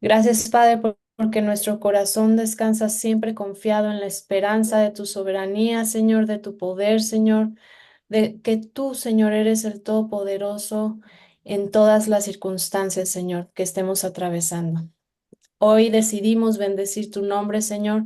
Gracias, Padre, porque nuestro corazón descansa siempre confiado en la esperanza de tu soberanía, Señor, de tu poder, Señor, de que tú, Señor, eres el Todopoderoso en todas las circunstancias, Señor, que estemos atravesando. Hoy decidimos bendecir tu nombre, Señor,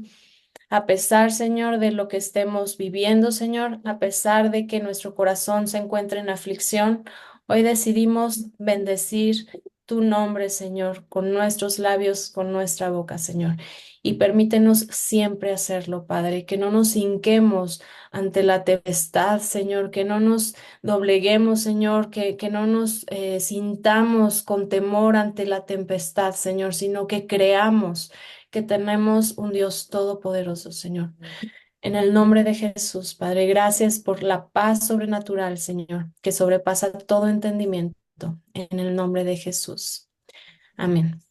a pesar, Señor, de lo que estemos viviendo, Señor, a pesar de que nuestro corazón se encuentre en aflicción, hoy decidimos bendecir tu nombre, Señor, con nuestros labios, con nuestra boca, Señor. Y permítenos siempre hacerlo, Padre, que no nos hinquemos ante la tempestad, Señor, que no nos dobleguemos, Señor, que no nos sintamos con temor ante la tempestad, Señor, sino que creamos que tenemos un Dios todopoderoso, Señor. En el nombre de Jesús, Padre, gracias por la paz sobrenatural, Señor, que sobrepasa todo entendimiento. En el nombre de Jesús. Amén.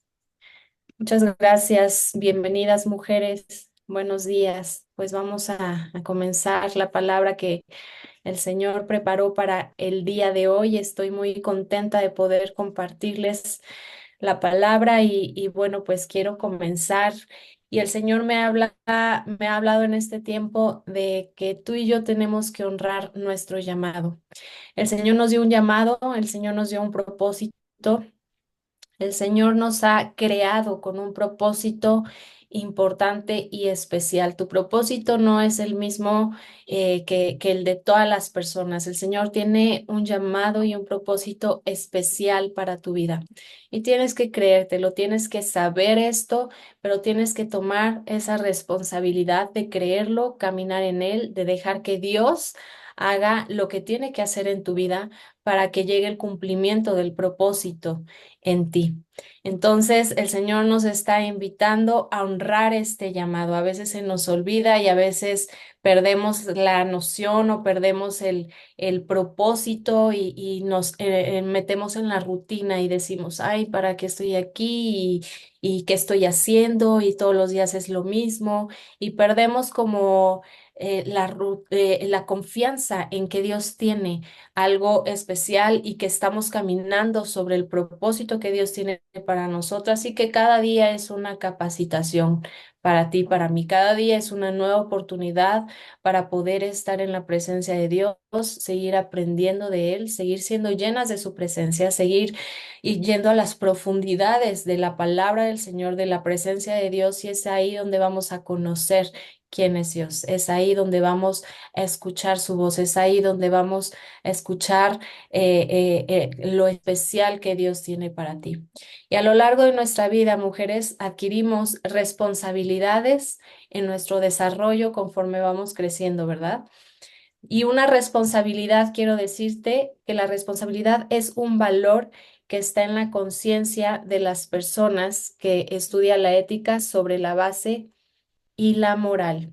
Muchas gracias. Bienvenidas, mujeres. Buenos días. Pues vamos a comenzar la palabra que el Señor preparó para el día de hoy. Estoy muy contenta de poder compartirles la palabra y bueno, pues quiero comenzar. Y el Señor me ha hablado en este tiempo de que tú y yo tenemos que honrar nuestro llamado. El Señor nos dio un llamado, el Señor nos dio un propósito. El Señor nos ha creado con un propósito importante y especial. Tu propósito no es el mismo que el de todas las personas. El Señor tiene un llamado y un propósito especial para tu vida. Y tienes que creértelo, tienes que saber esto, pero tienes que tomar esa responsabilidad de creerlo, caminar en él, de dejar que Dios haga lo que tiene que hacer en tu vida para que llegue el cumplimiento del propósito en ti. Entonces, el Señor nos está invitando a honrar este llamado. A veces se nos olvida y a veces perdemos la noción o perdemos el propósito y nos metemos en la rutina y decimos, ay, ¿para qué estoy aquí? Y qué estoy haciendo? Y todos los días es lo mismo. Y perdemos como la confianza en que Dios tiene algo especial y que estamos caminando sobre el propósito que Dios tiene para nosotros. Así que cada día es una capacitación para ti, para mí. Cada día es una nueva oportunidad para poder estar en la presencia de Dios, seguir aprendiendo de Él, seguir siendo llenas de su presencia, seguir y yendo a las profundidades de la palabra del Señor, de la presencia de Dios, y es ahí donde vamos a conocer quién es Dios. Es ahí donde vamos a escuchar su voz, es ahí donde vamos a escuchar lo especial que Dios tiene para ti. Y a lo largo de nuestra vida, mujeres, adquirimos responsabilidades en nuestro desarrollo conforme vamos creciendo, ¿verdad? Y una responsabilidad, quiero decirte que la responsabilidad es un valor que está en la conciencia de las personas que estudian la ética sobre la base y la moral.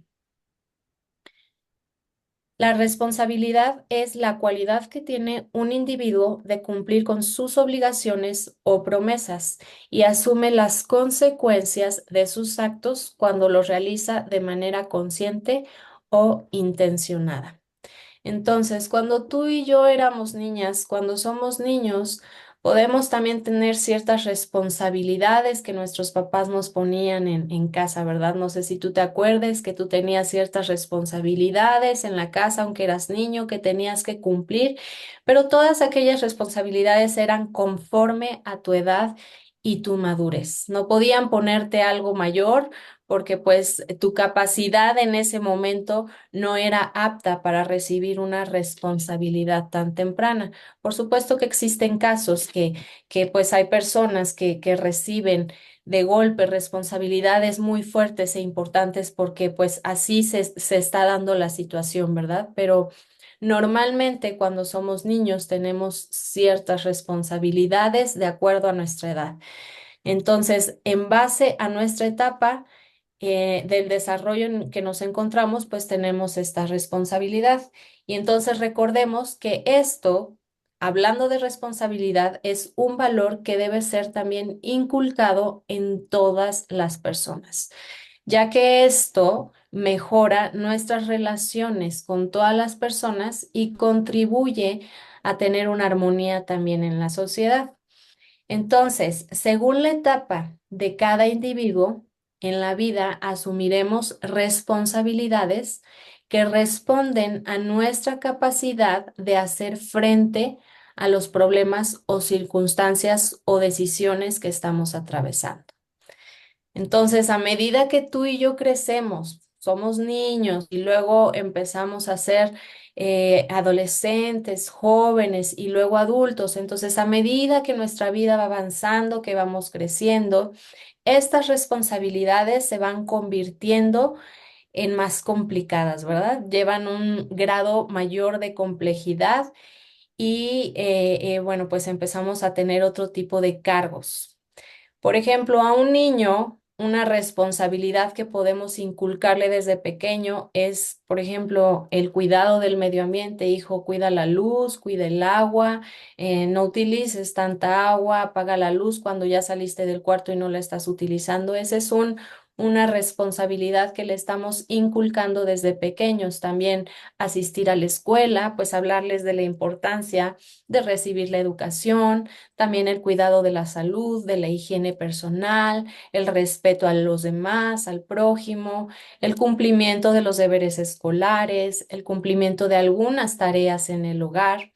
La responsabilidad es la cualidad que tiene un individuo de cumplir con sus obligaciones o promesas y asume las consecuencias de sus actos cuando los realiza de manera consciente o intencionada. Entonces, cuando tú y yo éramos niñas, cuando somos niños, podemos también tener ciertas responsabilidades que nuestros papás nos ponían en casa, ¿verdad? No sé si tú te acuerdes que tú tenías ciertas responsabilidades en la casa, aunque eras niño, que tenías que cumplir, pero todas aquellas responsabilidades eran conforme a tu edad y tu madurez. No podían ponerte algo mayor porque pues tu capacidad en ese momento no era apta para recibir una responsabilidad tan temprana. Por supuesto que existen casos que pues hay personas que reciben de golpe responsabilidades muy fuertes e importantes porque pues así se está dando la situación, ¿verdad? Pero normalmente cuando somos niños tenemos ciertas responsabilidades de acuerdo a nuestra edad. Entonces, en base a nuestra etapa, del desarrollo en que nos encontramos, pues tenemos esta responsabilidad. Y entonces recordemos que esto, hablando de responsabilidad, es un valor que debe ser también inculcado en todas las personas, ya que esto mejora nuestras relaciones con todas las personas y contribuye a tener una armonía también en la sociedad. Entonces, según la etapa de cada individuo en la vida, asumiremos responsabilidades que responden a nuestra capacidad de hacer frente a los problemas o circunstancias o decisiones que estamos atravesando. Entonces, a medida que tú y yo crecemos, somos niños y luego empezamos a ser adolescentes, jóvenes y luego adultos. Entonces, a medida que nuestra vida va avanzando, que vamos creciendo, estas responsabilidades se van convirtiendo en más complicadas, ¿verdad? Llevan un grado mayor de complejidad y bueno, pues empezamos a tener otro tipo de cargos. Por ejemplo, a un niño, una responsabilidad que podemos inculcarle desde pequeño es, por ejemplo, el cuidado del medio ambiente. Hijo, cuida la luz, cuida el agua, no utilices tanta agua, apaga la luz cuando ya saliste del cuarto y no la estás utilizando. Ese es una responsabilidad que le estamos inculcando desde pequeños. También asistir a la escuela, pues hablarles de la importancia de recibir la educación, también el cuidado de la salud, de la higiene personal, el respeto a los demás, al prójimo, el cumplimiento de los deberes escolares, el cumplimiento de algunas tareas en el hogar,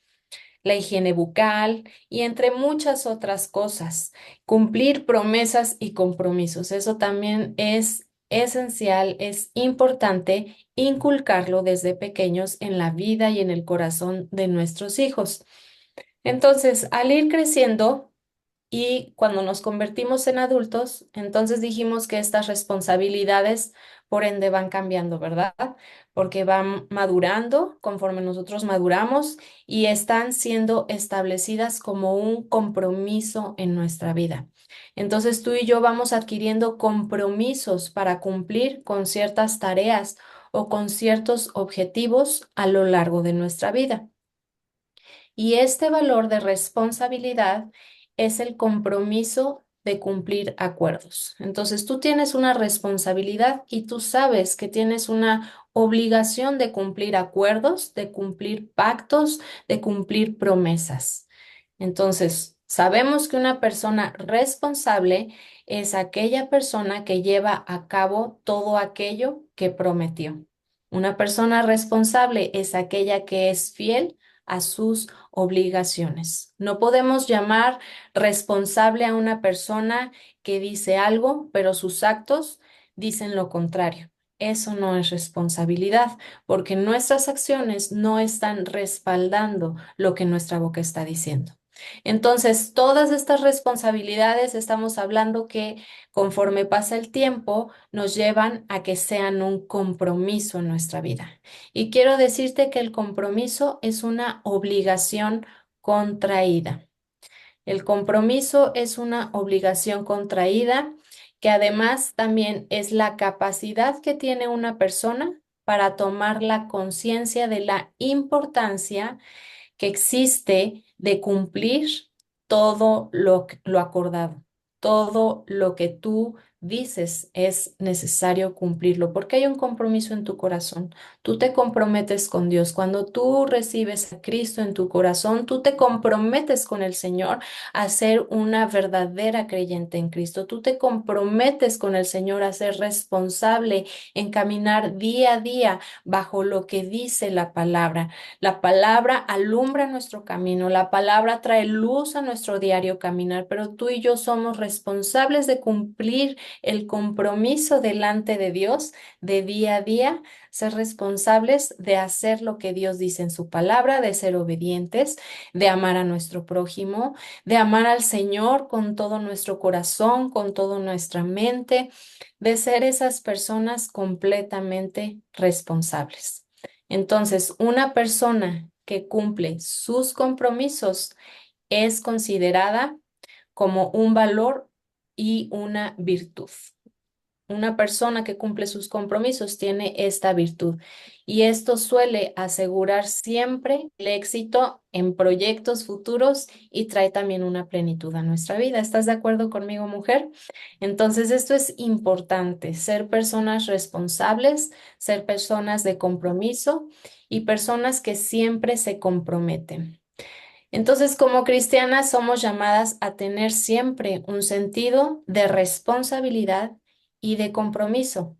la higiene bucal y entre muchas otras cosas. Cumplir promesas y compromisos. Eso también es esencial, es importante inculcarlo desde pequeños en la vida y en el corazón de nuestros hijos. Entonces, al ir creciendo, y cuando nos convertimos en adultos, entonces dijimos que estas responsabilidades, por ende, van cambiando, ¿verdad? Porque van madurando conforme nosotros maduramos y están siendo establecidas como un compromiso en nuestra vida. Entonces tú y yo vamos adquiriendo compromisos para cumplir con ciertas tareas o con ciertos objetivos a lo largo de nuestra vida. Y este valor de responsabilidad es el compromiso de cumplir acuerdos. Entonces, tú tienes una responsabilidad y tú sabes que tienes una obligación de cumplir acuerdos, de cumplir pactos, de cumplir promesas. Entonces, sabemos que una persona responsable es aquella persona que lleva a cabo todo aquello que prometió. Una persona responsable es aquella que es fiel a sus obligaciones. No podemos llamar responsable a una persona que dice algo, pero sus actos dicen lo contrario. Eso no es responsabilidad, porque nuestras acciones no están respaldando lo que nuestra boca está diciendo. Entonces, todas estas responsabilidades estamos hablando que conforme pasa el tiempo nos llevan a que sean un compromiso en nuestra vida. Y quiero decirte que el compromiso es una obligación contraída. El compromiso es una obligación contraída que además también es la capacidad que tiene una persona para tomar la conciencia de la importancia que existe de cumplir todo lo acordado, todo lo que tú dices es necesario cumplirlo, porque hay un compromiso en tu corazón. Tú te comprometes con Dios. Cuando tú recibes a Cristo en tu corazón, tú te comprometes con el Señor a ser una verdadera creyente en Cristo. Tú te comprometes con el Señor a ser responsable en caminar día a día bajo lo que dice la palabra. La palabra alumbra nuestro camino, la palabra trae luz a nuestro diario caminar, pero tú y yo somos responsables de cumplir el compromiso delante de Dios de día a día, ser responsables de hacer lo que Dios dice en su palabra, de ser obedientes, de amar a nuestro prójimo, de amar al Señor con todo nuestro corazón, con toda nuestra mente, de ser esas personas completamente responsables. Entonces, una persona que cumple sus compromisos es considerada como un valor y una virtud. Una persona que cumple sus compromisos tiene esta virtud y esto suele asegurar siempre el éxito en proyectos futuros y trae también una plenitud a nuestra vida. ¿Estás de acuerdo conmigo, mujer? Entonces, esto es importante, ser personas responsables, ser personas de compromiso y personas que siempre se comprometen. Entonces, como cristianas somos llamadas a tener siempre un sentido de responsabilidad y de compromiso.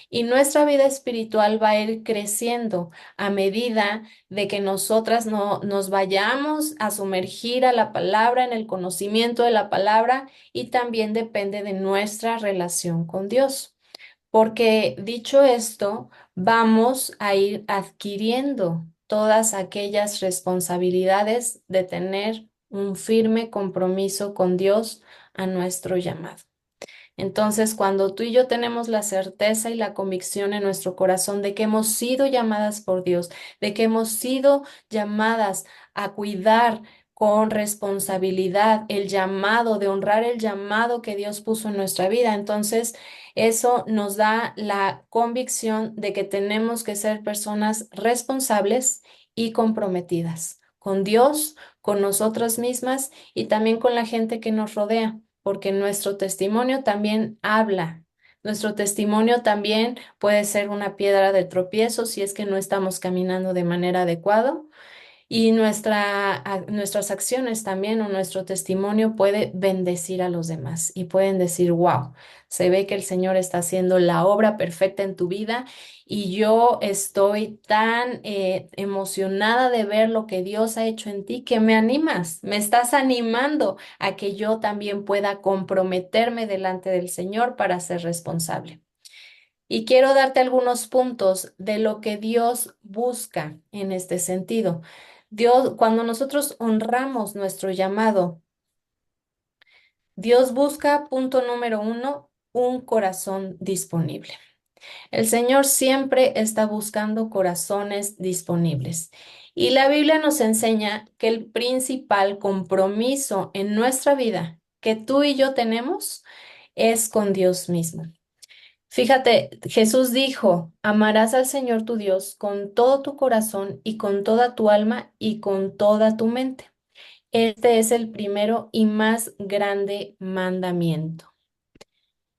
Y nuestra vida espiritual va a ir creciendo a medida de que nosotras no nos vayamos a sumergir a la palabra, en el conocimiento de la palabra, y también depende de nuestra relación con Dios. Porque dicho esto, vamos a ir adquiriendo todas aquellas responsabilidades de tener un firme compromiso con Dios a nuestro llamado. Entonces, cuando tú y yo tenemos la certeza y la convicción en nuestro corazón de que hemos sido llamadas por Dios, de que hemos sido llamadas a cuidar con responsabilidad el llamado, de honrar el llamado que Dios puso en nuestra vida, entonces eso nos da la convicción de que tenemos que ser personas responsables y comprometidas con Dios, con nosotras mismas y también con la gente que nos rodea, porque nuestro testimonio también habla. Nuestro testimonio también puede ser una piedra de tropiezo si es que no estamos caminando de manera adecuada. Y nuestras acciones también o nuestro testimonio puede bendecir a los demás y pueden decir, wow, se ve que el Señor está haciendo la obra perfecta en tu vida y yo estoy tan emocionada de ver lo que Dios ha hecho en ti que me animas, me estás animando a que yo también pueda comprometerme delante del Señor para ser responsable. Y quiero darte algunos puntos de lo que Dios busca en este sentido. Dios, cuando nosotros honramos nuestro llamado, Dios busca, punto número uno, un corazón disponible. El Señor siempre está buscando corazones disponibles. Y la Biblia nos enseña que el principal compromiso en nuestra vida que tú y yo tenemos es con Dios mismo. Fíjate, Jesús dijo, amarás al Señor tu Dios con todo tu corazón y con toda tu alma y con toda tu mente. Este es el primero y más grande mandamiento.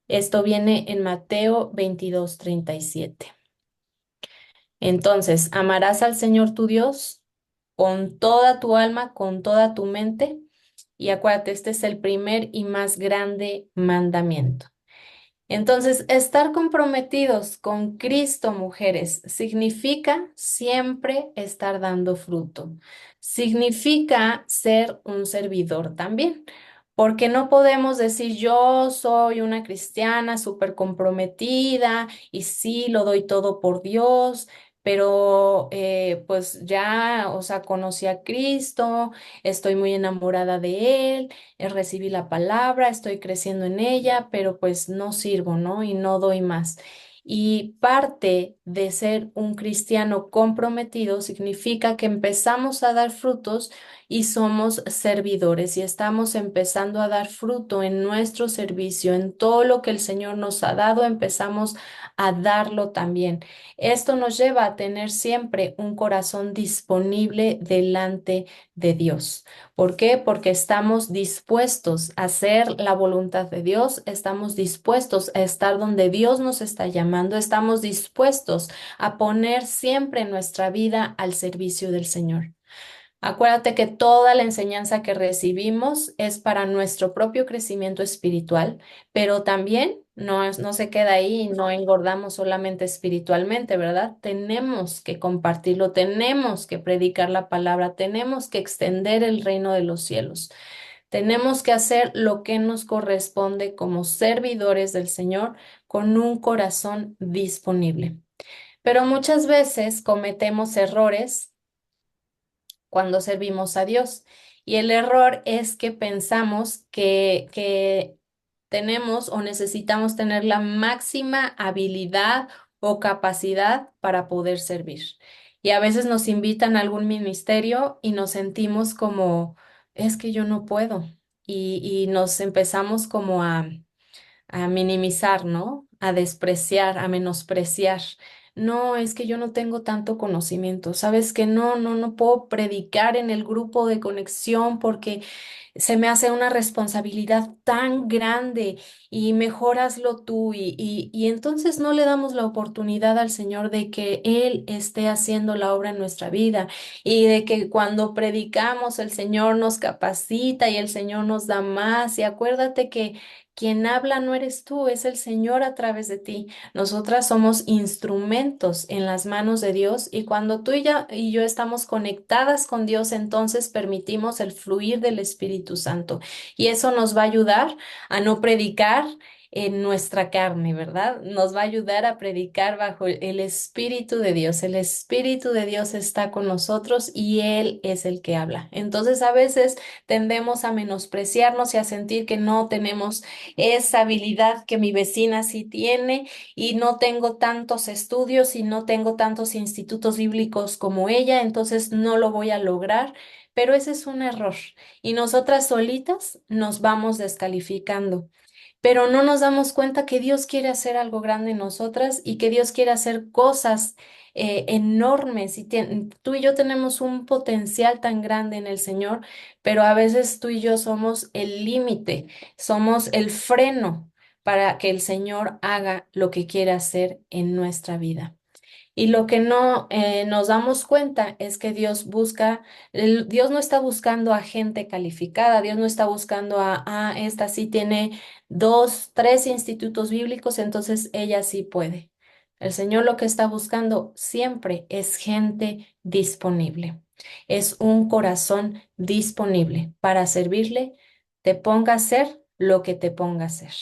Esto viene en Mateo 22:37. Entonces, amarás al Señor tu Dios con toda tu alma, con toda tu mente. Y acuérdate, este es el primer y más grande mandamiento. Entonces, estar comprometidos con Cristo, mujeres, significa siempre estar dando fruto. Significa ser un servidor también, porque no podemos decir yo soy una cristiana súper comprometida y sí, lo doy todo por Dios, pero pues ya, o sea, conocí a Cristo, estoy muy enamorada de Él, recibí la palabra, estoy creciendo en ella, pero pues no sirvo, ¿no? Y no doy más. Y parte de ser un cristiano comprometido significa que empezamos a dar frutos y somos servidores y estamos empezando a dar fruto en nuestro servicio, en todo lo que el Señor nos ha dado, empezamos a darlo también. Esto nos lleva a tener siempre un corazón disponible delante de Dios. ¿Por qué? Porque estamos dispuestos a hacer la voluntad de Dios, estamos dispuestos a estar donde Dios nos está llamando, estamos dispuestos a poner siempre nuestra vida al servicio del Señor. Acuérdate que toda la enseñanza que recibimos es para nuestro propio crecimiento espiritual, pero también no se queda ahí y no engordamos solamente espiritualmente, ¿verdad? Tenemos que compartirlo, tenemos que predicar la palabra, tenemos que extender el reino de los cielos. Tenemos que hacer lo que nos corresponde como servidores del Señor con un corazón disponible. Pero muchas veces cometemos errores cuando servimos a Dios. Y el error es que pensamos que tenemos o necesitamos tener la máxima habilidad o capacidad para poder servir. Y a veces nos invitan a algún ministerio y nos sentimos como, es que yo no puedo. Y nos empezamos como a minimizar, ¿no? A despreciar, a menospreciar. no, es que yo no tengo tanto conocimiento, sabes que no puedo predicar en el grupo de conexión porque se me hace una responsabilidad tan grande y mejor hazlo tú y entonces no le damos la oportunidad al Señor de que Él esté haciendo la obra en nuestra vida y de que cuando predicamos el Señor nos capacita y el Señor nos da más y acuérdate que quien habla no eres tú, es el Señor a través de ti. Nosotras somos instrumentos en las manos de Dios y cuando y yo estamos conectadas con Dios, entonces permitimos el fluir del Espíritu Santo y eso nos va a ayudar a no predicar en nuestra carne, ¿verdad? Nos va a ayudar a predicar bajo el Espíritu de Dios. El Espíritu de Dios está con nosotros y Él es el que habla. Entonces a veces tendemos a menospreciarnos y a sentir que no tenemos esa habilidad que mi vecina sí tiene y no tengo tantos estudios y no tengo tantos institutos bíblicos como ella, entonces no lo voy a lograr. Pero ese es un error y nosotras solitas nos vamos descalificando. Pero no nos damos cuenta que Dios quiere hacer algo grande en nosotras y que Dios quiere hacer cosas enormes. Tú y yo tenemos un potencial tan grande en el Señor, pero a veces tú y yo somos el límite, somos el freno para que el Señor haga lo que quiere hacer en nuestra vida. Y lo que no nos damos cuenta es que Dios busca, Dios no está buscando a gente calificada, Dios no está buscando esta sí tiene dos, tres institutos bíblicos, entonces ella sí puede. El Señor lo que está buscando siempre es gente disponible, es un corazón disponible para servirle, te ponga a hacer lo que te ponga a hacer.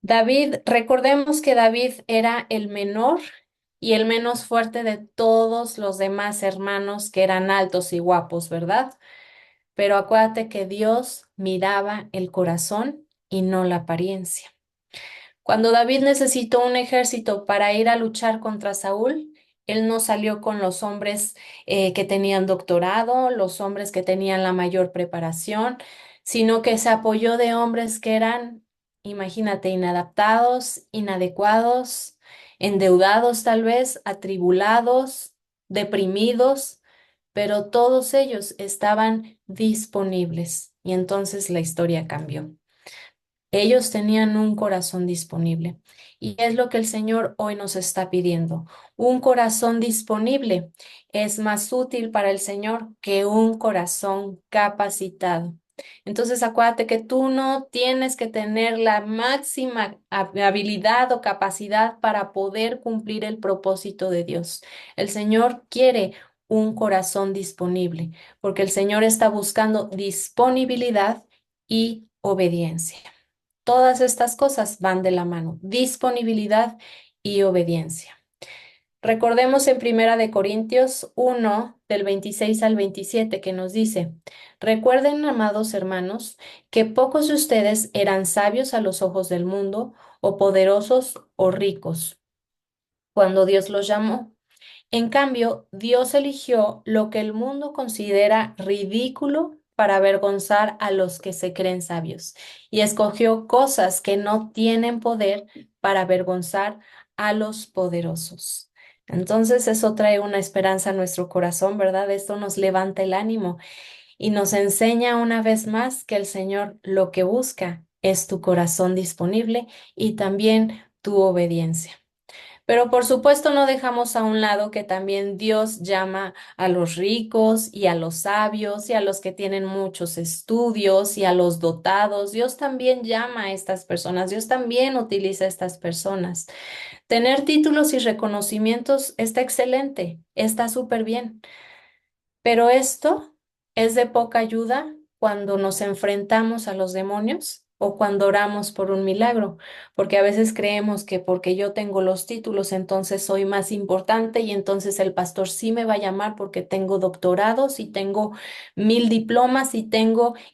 David, recordemos que David era el menor y el menos fuerte de todos los demás hermanos que eran altos y guapos, ¿verdad? Pero acuérdate que Dios miraba el corazón y no la apariencia. Cuando David necesitó un ejército para ir a luchar contra Saúl, él no salió con los hombres que tenían doctorado, los hombres que tenían la mayor preparación, sino que se apoyó de hombres que eran, imagínate, inadaptados, inadecuados, endeudados tal vez, atribulados, deprimidos, pero todos ellos estaban disponibles y entonces la historia cambió. Ellos tenían un corazón disponible y es lo que el Señor hoy nos está pidiendo. Un corazón disponible es más útil para el Señor que un corazón capacitado. Entonces, acuérdate que tú no tienes que tener la máxima habilidad o capacidad para poder cumplir el propósito de Dios. El Señor quiere un corazón disponible porque el Señor está buscando disponibilidad y obediencia. Todas estas cosas van de la mano, disponibilidad y obediencia. Recordemos en Primera de Corintios 1, del 26 al 27, que nos dice, recuerden, amados hermanos, que pocos de ustedes eran sabios a los ojos del mundo, o poderosos o ricos, cuando Dios los llamó. En cambio, Dios eligió lo que el mundo considera ridículo para avergonzar a los que se creen sabios y escogió cosas que no tienen poder para avergonzar a los poderosos. Entonces eso trae una esperanza a nuestro corazón, ¿verdad? Esto nos levanta el ánimo y nos enseña una vez más que el Señor lo que busca es tu corazón disponible y también tu obediencia. Pero por supuesto no dejamos a un lado que también Dios llama a los ricos y a los sabios y a los que tienen muchos estudios y a los dotados. Dios también llama a estas personas, Dios también utiliza a estas personas. Tener títulos y reconocimientos está excelente, está súper bien. Pero esto es de poca ayuda cuando nos enfrentamos a los demonios o cuando oramos por un milagro, porque a veces creemos que porque yo tengo los títulos, entonces soy más importante y entonces el pastor sí me va a llamar porque tengo doctorados y tengo 1000 diplomas y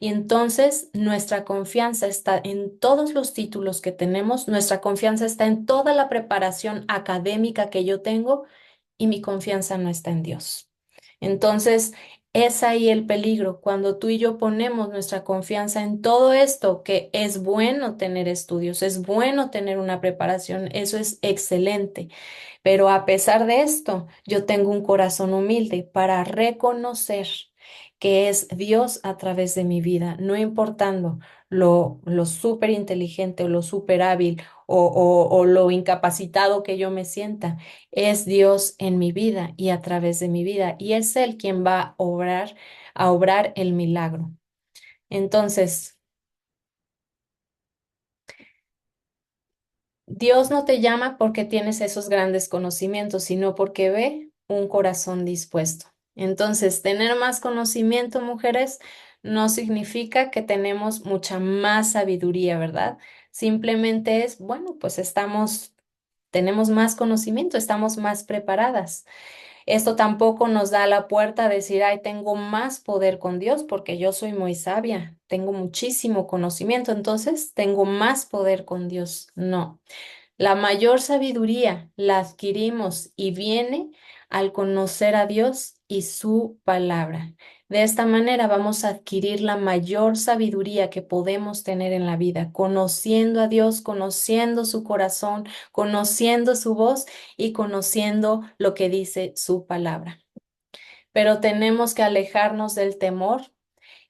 entonces nuestra confianza está en todos los títulos que tenemos, nuestra confianza está en toda la preparación académica que yo tengo y mi confianza no está en Dios. Entonces, Es ahí el peligro, cuando tú y yo ponemos nuestra confianza en todo esto, que es bueno tener estudios, es bueno tener una preparación, eso es excelente. Pero a pesar de esto, yo tengo un corazón humilde para reconocer que es Dios a través de mi vida, no importando lo súper inteligente o lo súper hábil o lo incapacitado que yo me sienta, es Dios en mi vida y a través de mi vida, y es Él quien va a obrar el milagro. Entonces, Dios no te llama porque tienes esos grandes conocimientos, sino porque ve un corazón dispuesto. Entonces, tener más conocimiento, mujeres, no significa que tenemos mucha más sabiduría, ¿verdad? Simplemente es, bueno, pues tenemos más conocimiento, estamos más preparadas. Esto tampoco nos da la puerta a decir, ay, tengo más poder con Dios porque yo soy muy sabia, tengo muchísimo conocimiento, entonces tengo más poder con Dios. No. La mayor sabiduría la adquirimos y viene al conocer a Dios y su palabra. De esta manera vamos a adquirir la mayor sabiduría que podemos tener en la vida, conociendo a Dios, conociendo su corazón, conociendo su voz y conociendo lo que dice su palabra. Pero tenemos que alejarnos del temor,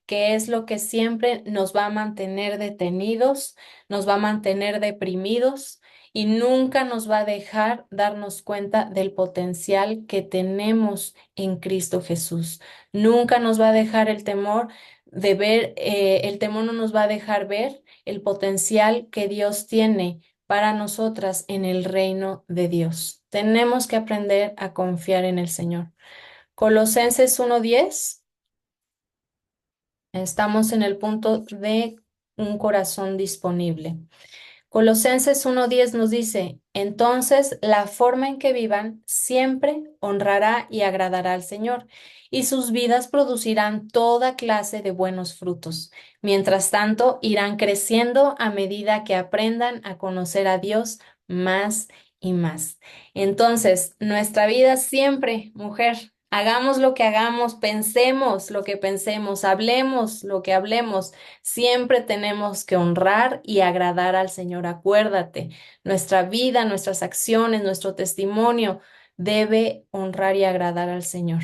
que es lo que siempre nos va a mantener detenidos, nos va a mantener deprimidos y nunca nos va a dejar darnos cuenta del potencial que tenemos en Cristo Jesús. Nunca nos va a dejar el temor de ver, el temor no nos va a dejar ver el potencial que Dios tiene para nosotras en el reino de Dios. Tenemos que aprender a confiar en el Señor. Colosenses 1:10. Estamos en el punto de un corazón disponible. Colosenses 1:10 nos dice, entonces la forma en que vivan siempre honrará y agradará al Señor, y sus vidas producirán toda clase de buenos frutos. Mientras tanto, irán creciendo a medida que aprendan a conocer a Dios más y más. Entonces, nuestra vida siempre, mujer, hagamos lo que hagamos, pensemos lo que pensemos, hablemos lo que hablemos. Siempre tenemos que honrar y agradar al Señor. Acuérdate, nuestra vida, nuestras acciones, nuestro testimonio debe honrar y agradar al Señor.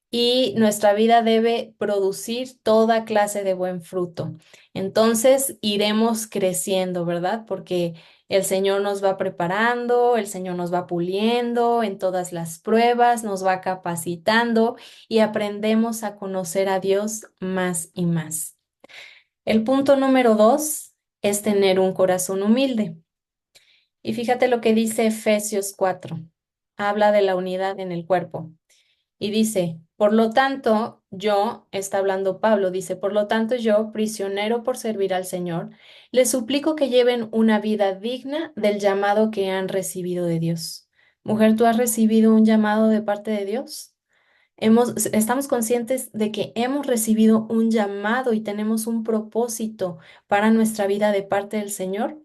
Y nuestra vida debe producir toda clase de buen fruto. Entonces iremos creciendo, ¿verdad? Porque el Señor nos va preparando, el Señor nos va puliendo en todas las pruebas, nos va capacitando y aprendemos a conocer a Dios más y más. El punto número 2 es tener un corazón humilde. Y fíjate lo que dice Efesios 4. Habla de la unidad en el cuerpo. Y dice, por lo tanto, yo, está hablando Pablo, dice, por lo tanto yo, prisionero por servir al Señor, les suplico que lleven una vida digna del llamado que han recibido de Dios. Mujer, ¿tú has recibido un llamado de parte de Dios? Estamos conscientes de que hemos recibido un llamado y tenemos un propósito para nuestra vida de parte del Señor.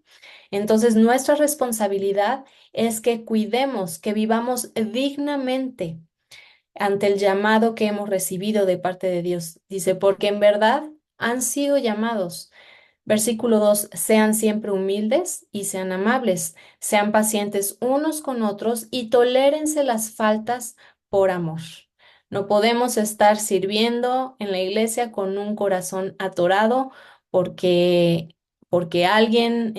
Entonces, nuestra responsabilidad es que cuidemos, que vivamos dignamente ante el llamado que hemos recibido de parte de Dios. Dice, porque en verdad han sido llamados. Versículo 2, sean siempre humildes y sean amables, sean pacientes unos con otros y tolérense las faltas por amor. No podemos estar sirviendo en la iglesia con un corazón atorado porque, porque alguien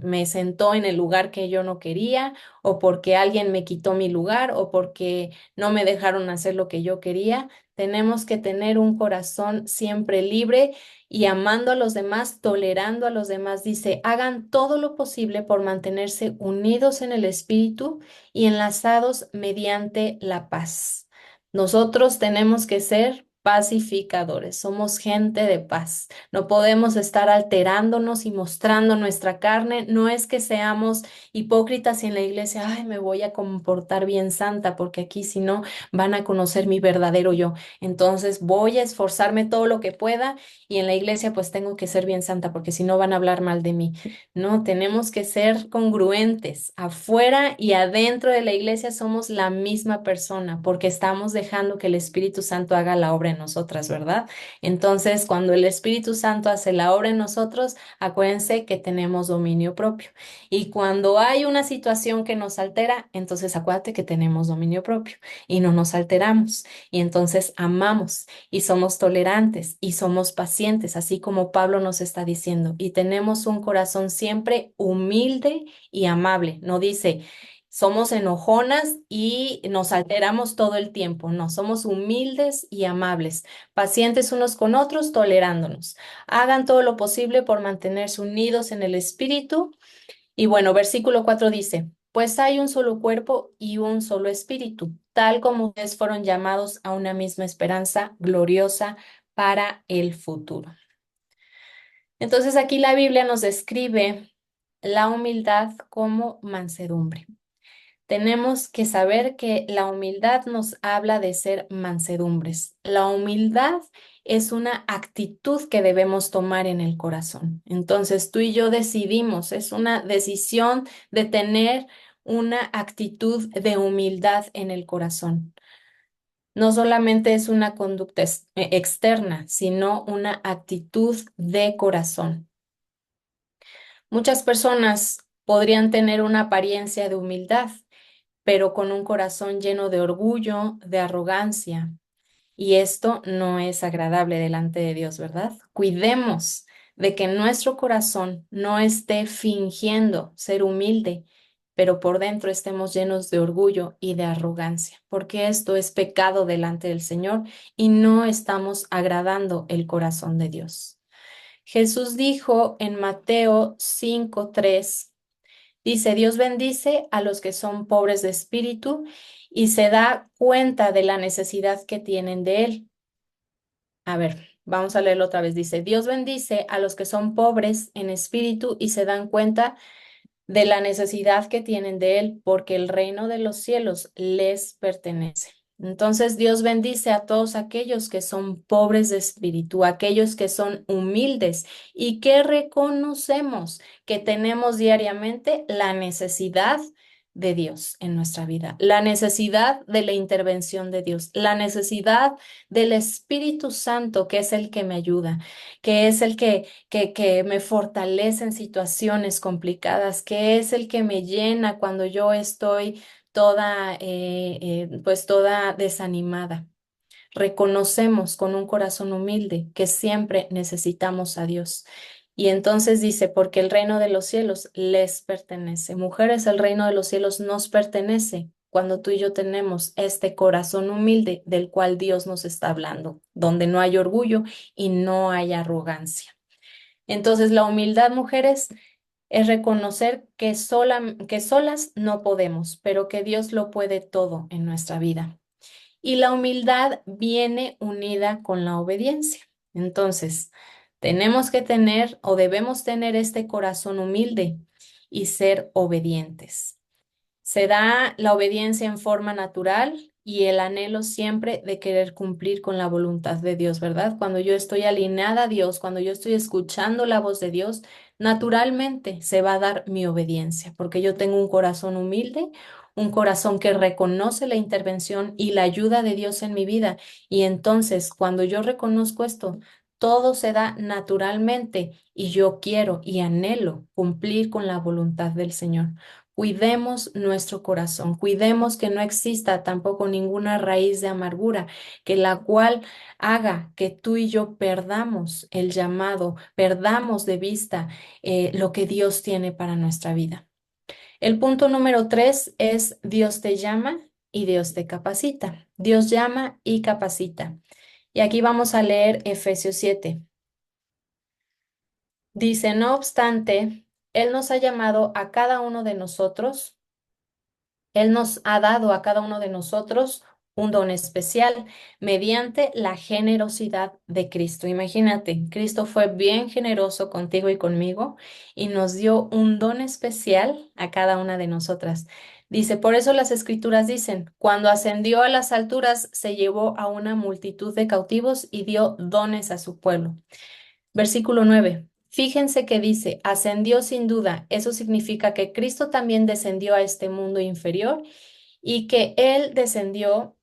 me sentó en el lugar que yo no quería, o porque alguien me quitó mi lugar, o porque no me dejaron hacer lo que yo quería. Tenemos que tener un corazón siempre libre y amando a los demás, tolerando a los demás. Dice, hagan todo lo posible por mantenerse unidos en el espíritu y enlazados mediante la paz. Nosotros tenemos que ser pacificadores, somos gente de paz. No podemos estar alterándonos y mostrando nuestra carne. No es que seamos hipócritas y en la iglesia, ay, me voy a comportar bien santa porque aquí si no van a conocer mi verdadero yo. Entonces voy a esforzarme todo lo que pueda y en la iglesia pues tengo que ser bien santa porque si no van a hablar mal de mí. No, tenemos que ser congruentes. Afuera y adentro de la iglesia somos la misma persona porque estamos dejando que el Espíritu Santo haga la obra en nosotras, ¿verdad? Entonces, cuando el Espíritu Santo hace la obra en nosotros, acuérdense que tenemos dominio propio. Y cuando hay una situación que nos altera, entonces acuérdate que tenemos dominio propio y no nos alteramos. Y entonces amamos y somos tolerantes y somos pacientes, así como Pablo nos está diciendo. Y tenemos un corazón siempre humilde y amable. No dice, somos enojonas y nos alteramos todo el tiempo. No, somos humildes y amables, pacientes unos con otros, tolerándonos. Hagan todo lo posible por mantenerse unidos en el espíritu. Y bueno, versículo 4 dice, pues hay un solo cuerpo y un solo espíritu, tal como ustedes fueron llamados a una misma esperanza gloriosa para el futuro. Entonces aquí la Biblia nos describe la humildad como mansedumbre. Tenemos que saber que la humildad nos habla de ser mansedumbres. La humildad es una actitud que debemos tomar en el corazón. Entonces tú y yo decidimos, es una decisión de tener una actitud de humildad en el corazón. No solamente es una conducta externa, sino una actitud de corazón. Muchas personas podrían tener una apariencia de humildad, pero con un corazón lleno de orgullo, de arrogancia. Y esto no es agradable delante de Dios, ¿verdad? Cuidemos de que nuestro corazón no esté fingiendo ser humilde, pero por dentro estemos llenos de orgullo y de arrogancia, porque esto es pecado delante del Señor y no estamos agradando el corazón de Dios. Jesús dijo en Mateo 5:3. Dice, Dios bendice a los que son pobres de espíritu y se da cuenta de la necesidad que tienen de Él. A ver, vamos a leerlo otra vez. Dice, Dios bendice a los que son pobres en espíritu y se dan cuenta de la necesidad que tienen de Él, porque el reino de los cielos les pertenece. Entonces Dios bendice a todos aquellos que son pobres de espíritu, aquellos que son humildes y que reconocemos que tenemos diariamente la necesidad de Dios en nuestra vida, la necesidad de la intervención de Dios, la necesidad del Espíritu Santo, que es el que me ayuda, que es el que me fortalece en situaciones complicadas, que es el que me llena cuando yo estoy toda, pues toda desanimada. Reconocemos con un corazón humilde que siempre necesitamos a Dios. Y entonces dice, porque el reino de los cielos les pertenece. Mujeres, el reino de los cielos nos pertenece cuando tú y yo tenemos este corazón humilde del cual Dios nos está hablando, donde no hay orgullo y no hay arrogancia. Entonces, la humildad, mujeres, es reconocer que solas no podemos, pero que Dios lo puede todo en nuestra vida. Y la humildad viene unida con la obediencia. Entonces, tenemos que tener o debemos tener este corazón humilde y ser obedientes. Se da la obediencia en forma natural y el anhelo siempre de querer cumplir con la voluntad de Dios, ¿verdad? Cuando yo estoy alineada a Dios, cuando yo estoy escuchando la voz de Dios, naturalmente se va a dar mi obediencia, porque yo tengo un corazón humilde, un corazón que reconoce la intervención y la ayuda de Dios en mi vida. Y entonces, cuando yo reconozco esto, todo se da naturalmente y yo quiero y anhelo cumplir con la voluntad del Señor. Cuidemos nuestro corazón, cuidemos que no exista tampoco ninguna raíz de amargura, que la cual haga que tú y yo perdamos el llamado, perdamos de vista lo que Dios tiene para nuestra vida. El punto número 3 es Dios te llama y Dios te capacita. Dios llama y capacita. Y aquí vamos a leer Efesios 7. Dice, no obstante, Él nos ha llamado a cada uno de nosotros. Él nos ha dado a cada uno de nosotros un don especial mediante la generosidad de Cristo. Imagínate, Cristo fue bien generoso contigo y conmigo y nos dio un don especial a cada una de nosotras. Dice, por eso las escrituras dicen, cuando ascendió a las alturas, se llevó a una multitud de cautivos y dio dones a su pueblo. Versículo 9. Fíjense que dice, ascendió sin duda. Eso significa que Cristo también descendió a este mundo inferior y que Él descendió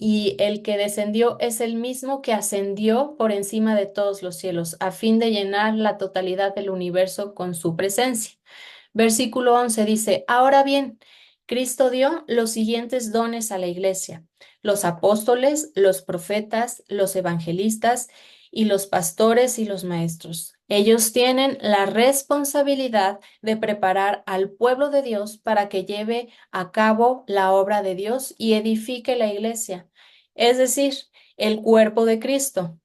y el que descendió es el mismo que ascendió por encima de todos los cielos, a fin de llenar la totalidad del universo con su presencia. Versículo 11 dice, ahora bien, Cristo dio los siguientes dones a la iglesia: los apóstoles, los profetas, los evangelistas y los pastores y los maestros. Ellos tienen la responsabilidad de preparar al pueblo de Dios para que lleve a cabo la obra de Dios y edifique la iglesia, es decir, el cuerpo de Cristo.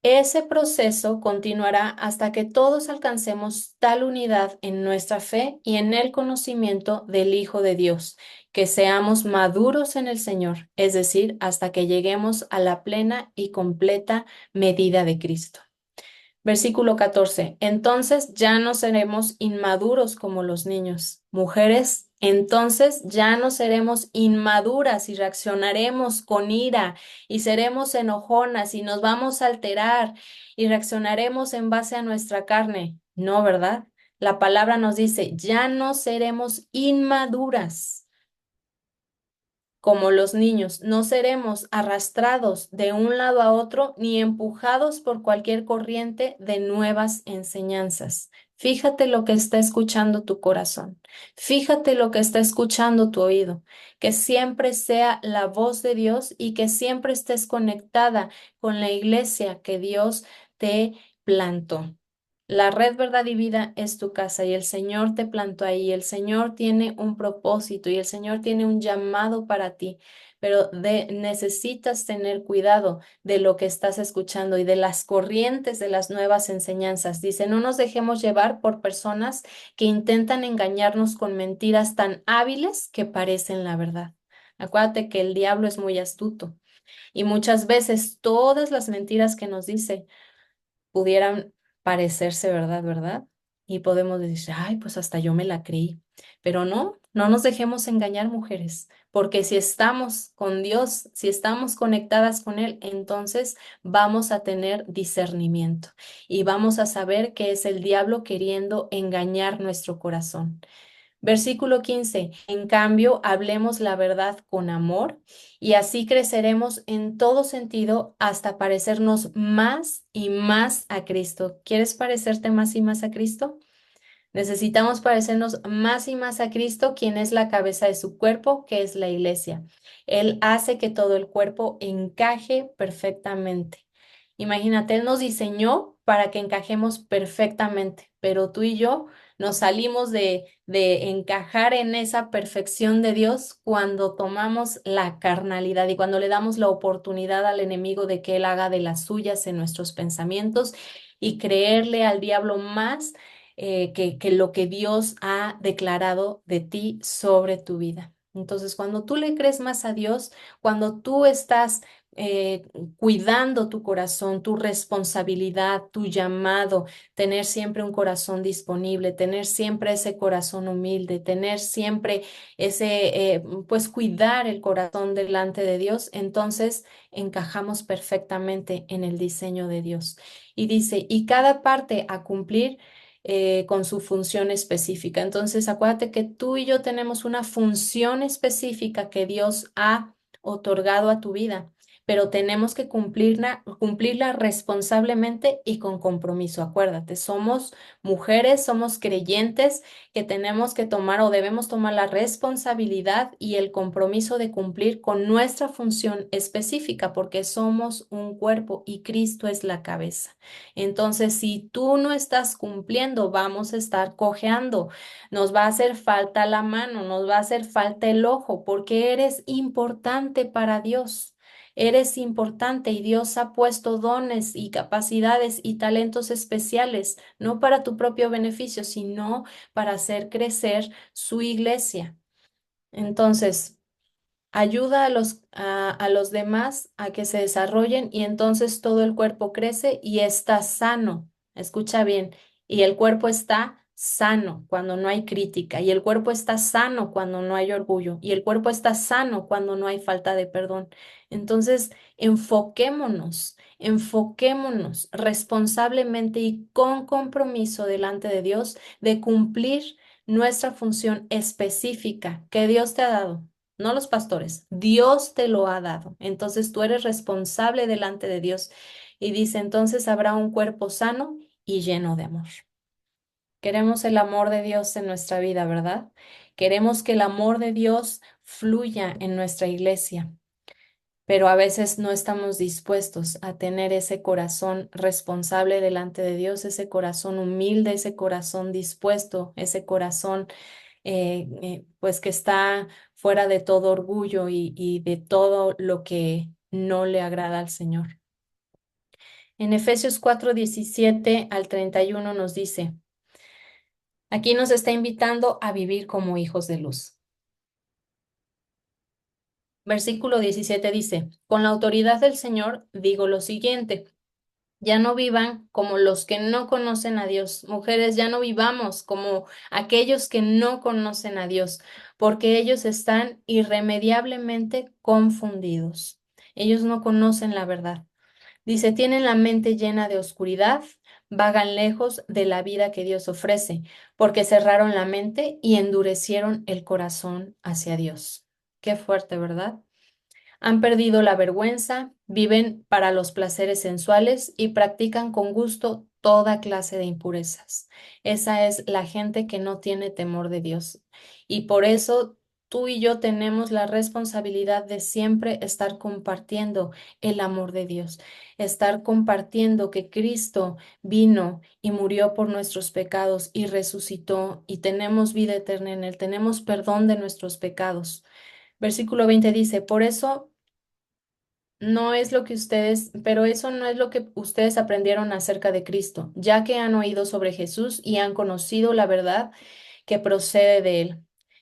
Ese proceso continuará hasta que todos alcancemos tal unidad en nuestra fe y en el conocimiento del Hijo de Dios, que seamos maduros en el Señor, es decir, hasta que lleguemos a la plena y completa medida de Cristo. Versículo 14. Entonces ya no seremos inmaduros como los niños. Mujeres, entonces ya no seremos inmaduras y reaccionaremos con ira y seremos enojonas y nos vamos a alterar y reaccionaremos en base a nuestra carne. No, ¿verdad? La palabra nos dice, ya no seremos inmaduras como los niños, no seremos arrastrados de un lado a otro ni empujados por cualquier corriente de nuevas enseñanzas. Fíjate lo que está escuchando tu corazón. Fíjate lo que está escuchando tu oído. Que siempre sea la voz de Dios y que siempre estés conectada con la iglesia que Dios te plantó. La red Verdad y Vida es tu casa y el Señor te plantó ahí. El Señor tiene un propósito y el Señor tiene un llamado para ti, pero necesitas tener cuidado de lo que estás escuchando y de las corrientes de las nuevas enseñanzas. Dice, no nos dejemos llevar por personas que intentan engañarnos con mentiras tan hábiles que parecen la verdad. Acuérdate que el diablo es muy astuto y muchas veces todas las mentiras que nos dice pudieran parecerse verdad, ¿verdad? Y podemos decir, ay, pues hasta yo me la creí. Pero no, no nos dejemos engañar, mujeres, porque si estamos con Dios, si estamos conectadas con Él, entonces vamos a tener discernimiento y vamos a saber que es el diablo queriendo engañar nuestro corazón. Versículo 15. En cambio, hablemos la verdad con amor y así creceremos en todo sentido hasta parecernos más y más a Cristo. ¿Quieres parecerte más y más a Cristo? Necesitamos parecernos más y más a Cristo, quien es la cabeza de su cuerpo, que es la iglesia. Él hace que todo el cuerpo encaje perfectamente. Imagínate, Él nos diseñó para que encajemos perfectamente, pero tú y yo nos salimos de encajar en esa perfección de Dios cuando tomamos la carnalidad y cuando le damos la oportunidad al enemigo de que Él haga de las suyas en nuestros pensamientos y creerle al diablo más que lo que Dios ha declarado de ti sobre tu vida. Entonces, cuando tú le crees más a Dios, cuando tú estás eh, cuidando tu corazón, tu responsabilidad, tu llamado, tener siempre un corazón disponible, tener siempre ese corazón humilde, tener siempre pues cuidar el corazón delante de Dios, entonces encajamos perfectamente en el diseño de Dios. Y dice, y cada parte a cumplir con su función específica. Entonces, acuérdate que tú y yo tenemos una función específica que Dios ha otorgado a tu vida, pero tenemos que cumplirla responsablemente y con compromiso. Acuérdate, somos mujeres, somos creyentes que tenemos que tomar o debemos tomar la responsabilidad y el compromiso de cumplir con nuestra función específica, porque somos un cuerpo y Cristo es la cabeza. Entonces, si tú no estás cumpliendo, vamos a estar cojeando, nos va a hacer falta la mano, nos va a hacer falta el ojo, porque eres importante para Dios. Eres importante y Dios ha puesto dones y capacidades y talentos especiales, no para tu propio beneficio, sino para hacer crecer su iglesia. Entonces, ayuda a los demás a que se desarrollen y entonces todo el cuerpo crece y está sano. Escucha bien. Y el cuerpo está sano cuando no hay crítica. Y el cuerpo está sano cuando no hay orgullo. Y el cuerpo está sano cuando no hay falta de perdón. Entonces, enfoquémonos responsablemente y con compromiso delante de Dios de cumplir nuestra función específica que Dios te ha dado. no los pastores. Dios te lo ha dado. Entonces tú eres responsable delante de Dios. Y dice, entonces habrá un cuerpo sano y lleno de amor. Queremos el amor de Dios en nuestra vida, ¿verdad? Queremos que el amor de Dios fluya en nuestra iglesia, pero a veces no estamos dispuestos a tener ese corazón responsable delante de Dios, ese corazón humilde, ese corazón dispuesto, ese corazón pues que está fuera de todo orgullo y de todo lo que no le agrada al Señor. En Efesios 4:17 al 31 nos dice, aquí nos está invitando a vivir como hijos de luz. Versículo 17 dice, con la autoridad del Señor digo lo siguiente. Ya no vivan como los que no conocen a Dios. Mujeres, ya no vivamos como aquellos que no conocen a Dios, porque ellos están irremediablemente confundidos. Ellos no conocen la verdad. Dice, tienen la mente llena de oscuridad, vagan lejos de la vida que Dios ofrece, porque cerraron la mente y endurecieron el corazón hacia Dios. Qué fuerte, ¿verdad? Han perdido la vergüenza, viven para los placeres sensuales y practican con gusto toda clase de impurezas. Esa es la gente que no tiene temor de Dios. Y por eso tú y yo tenemos la responsabilidad de siempre estar compartiendo el amor de Dios, estar compartiendo que Cristo vino y murió por nuestros pecados y resucitó y tenemos vida eterna en Él, tenemos perdón de nuestros pecados. Versículo 20 dice, por eso no es lo que ustedes, pero eso no es lo que ustedes aprendieron acerca de Cristo, ya que han oído sobre Jesús y han conocido la verdad que procede de él.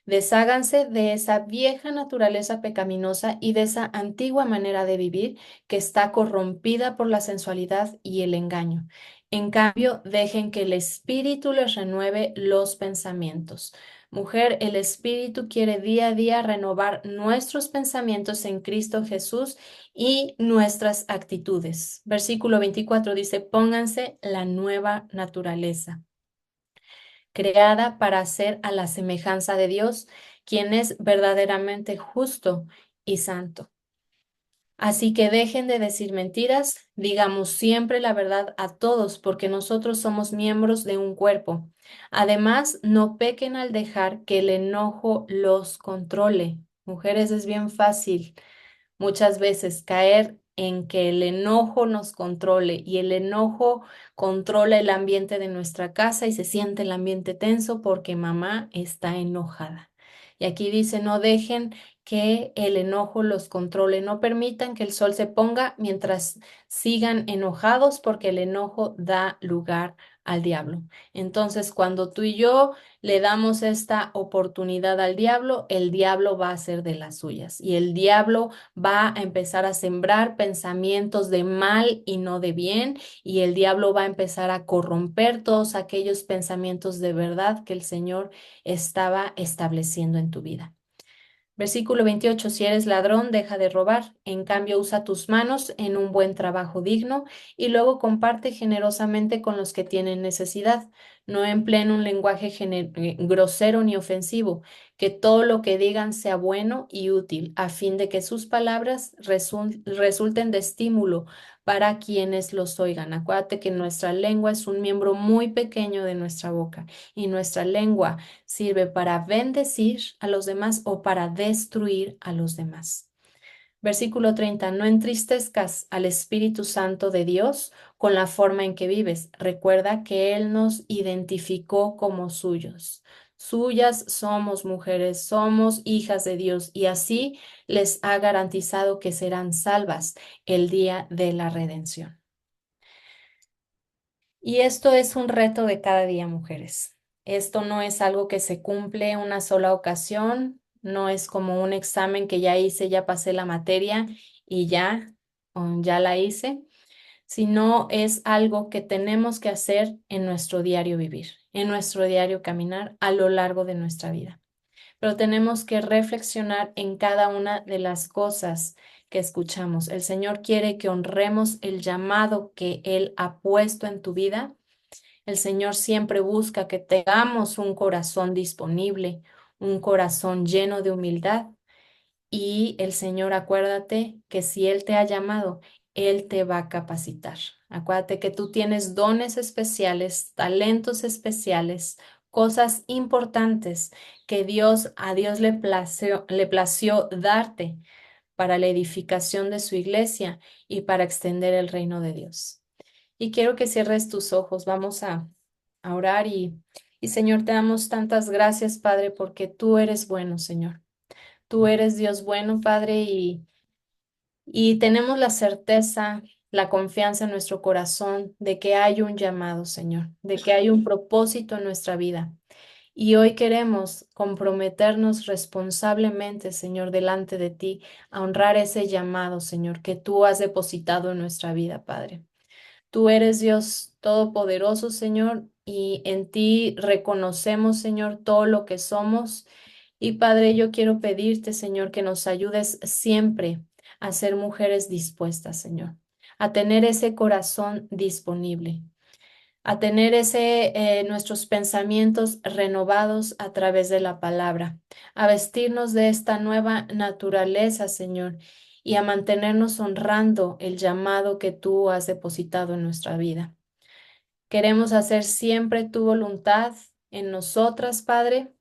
Desháganse de esa vieja naturaleza pecaminosa y de esa antigua manera de vivir que está corrompida por la sensualidad y el engaño. En cambio, dejen que el Espíritu les renueve los pensamientos. Mujer, el Espíritu quiere día a día renovar nuestros pensamientos en Cristo Jesús y nuestras actitudes. Versículo 24 dice, pónganse la nueva naturaleza creada para ser a la semejanza de Dios, quien es verdaderamente justo y santo. Así que dejen de decir mentiras, digamos siempre la verdad a todos, porque nosotros somos miembros de un cuerpo. Además, no pequen al dejar que el enojo los controle. Mujeres, es bien fácil muchas veces caer en que el enojo nos controle y el enojo controla el ambiente de nuestra casa y se siente el ambiente tenso porque mamá está enojada. Y aquí dice, no dejen que el enojo los controle, no permitan que el sol se ponga mientras sigan enojados porque el enojo da lugar al diablo. Entonces, cuando tú y yo le damos esta oportunidad al diablo, el diablo va a hacer de las suyas y el diablo va a empezar a sembrar pensamientos de mal y no de bien, y el diablo va a empezar a corromper todos aquellos pensamientos de verdad que el Señor estaba estableciendo en tu vida. Versículo 28, si eres ladrón, deja de robar. En cambio, usa tus manos en un buen trabajo digno y luego comparte generosamente con los que tienen necesidad. No empleen un lenguaje grosero ni ofensivo. Que todo lo que digan sea bueno y útil, a fin de que sus palabras resulten de estímulo para quienes los oigan. Acuérdate que nuestra lengua es un miembro muy pequeño de nuestra boca y nuestra lengua sirve para bendecir a los demás o para destruir a los demás. Versículo 30. No entristezcas al Espíritu Santo de Dios con la forma en que vives. Recuerda que Él nos identificó como suyos. Suyas somos mujeres, somos hijas de Dios y así les ha garantizado que serán salvas el día de la redención. Y esto es un reto de cada día, mujeres. Esto no es algo que se cumple una sola ocasión, no es como un examen que ya hice, ya pasé la materia y ya, ya la hice, sino es algo que tenemos que hacer en nuestro diario vivir, en nuestro diario caminar a lo largo de nuestra vida. Pero tenemos que reflexionar en cada una de las cosas que escuchamos. El Señor quiere que honremos el llamado que Él ha puesto en tu vida. El Señor siempre busca que tengamos un corazón disponible, un corazón lleno de humildad y el Señor, acuérdate que si Él te ha llamado, Él te va a capacitar. Acuérdate que tú tienes dones especiales, talentos especiales, cosas importantes que a Dios le plació darte para la edificación de su iglesia y para extender el reino de Dios. Y quiero que cierres tus ojos. Vamos a orar y Señor, te damos tantas gracias, Padre, porque tú eres bueno, Señor. Tú eres Dios bueno, Padre, y tenemos la certeza, la confianza en nuestro corazón de que hay un llamado, Señor, de que hay un propósito en nuestra vida. Y hoy queremos comprometernos responsablemente, Señor, delante de ti, a honrar ese llamado, Señor, que tú has depositado en nuestra vida, Padre. Tú eres Dios todopoderoso, Señor, y en ti reconocemos, Señor, todo lo que somos. Y Padre, yo quiero pedirte, Señor, que nos ayudes siempre a ser mujeres dispuestas, Señor, a tener ese corazón disponible, a tener nuestros pensamientos renovados a través de la palabra, a vestirnos de esta nueva naturaleza, Señor, y a mantenernos honrando el llamado que tú has depositado en nuestra vida. Queremos hacer siempre tu voluntad en nosotras, Padre,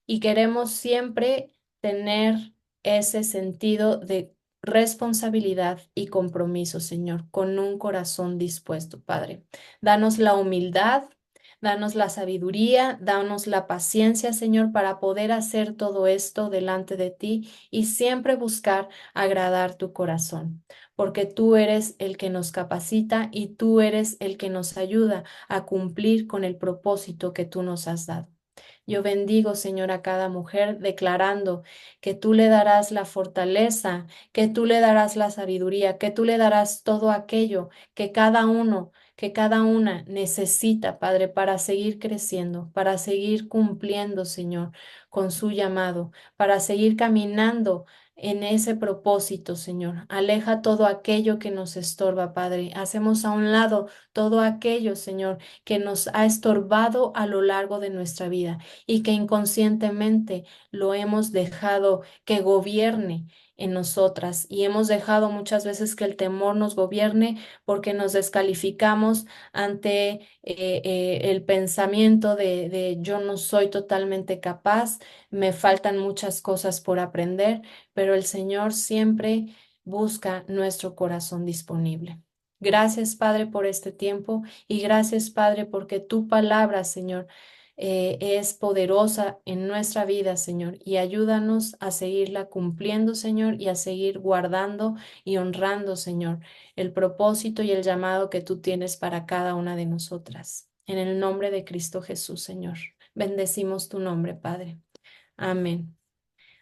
y queremos siempre tener ese sentido de responsabilidad y compromiso, Señor, con un corazón dispuesto, Padre. Danos la humildad, danos la sabiduría, danos la paciencia, Señor, para poder hacer todo esto delante de ti y siempre buscar agradar tu corazón, porque tú eres el que nos capacita y tú eres el que nos ayuda a cumplir con el propósito que tú nos has dado. Yo bendigo, Señor, a cada mujer, declarando que tú le darás la fortaleza, que tú le darás la sabiduría, que tú le darás todo aquello que cada uno, que cada una necesita, Padre, para seguir creciendo, para seguir cumpliendo, Señor, con su llamado, para seguir caminando en ese propósito, Señor. Aleja todo aquello que nos estorba, Padre. Hacemos a un lado todo aquello, Señor, que nos ha estorbado a lo largo de nuestra vida y que inconscientemente lo hemos dejado que gobierne en nosotras y hemos dejado muchas veces que el temor nos gobierne porque nos descalificamos ante el pensamiento de yo no soy totalmente capaz, me faltan muchas cosas por aprender, pero el Señor siempre busca nuestro corazón disponible. Gracias, Padre, por este tiempo y gracias, Padre, porque tu palabra, Señor, es poderosa en nuestra vida, Señor, y ayúdanos a seguirla cumpliendo, Señor, y a seguir guardando y honrando, Señor, el propósito y el llamado que tú tienes para cada una de nosotras. En el nombre de Cristo Jesús, Señor. Bendecimos tu nombre, Padre. Amén.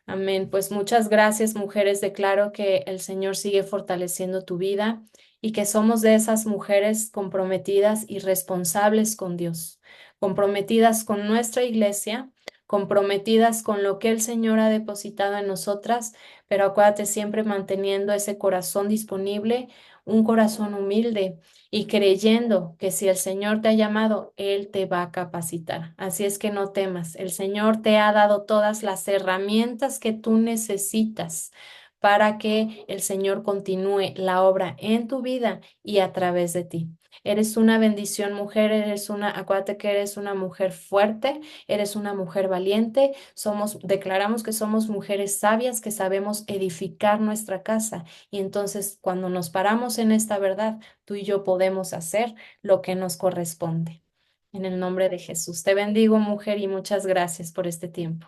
Amén. Pues muchas gracias, mujeres. Declaro que el Señor sigue fortaleciendo tu vida y que somos de esas mujeres comprometidas y responsables con Dios, comprometidas con nuestra iglesia, comprometidas con lo que el Señor ha depositado en nosotras, pero acuérdate siempre manteniendo ese corazón disponible, un corazón humilde y creyendo que si el Señor te ha llamado, Él te va a capacitar. Así es que no temas, el Señor te ha dado todas las herramientas que tú necesitas para que el Señor continúe la obra en tu vida y a través de ti. Eres una bendición, mujer, acuérdate que eres una mujer fuerte, eres una mujer valiente, declaramos que somos mujeres sabias que sabemos edificar nuestra casa y entonces cuando nos paramos en esta verdad, tú y yo podemos hacer lo que nos corresponde. En el nombre de Jesús. Te bendigo, mujer, y muchas gracias por este tiempo.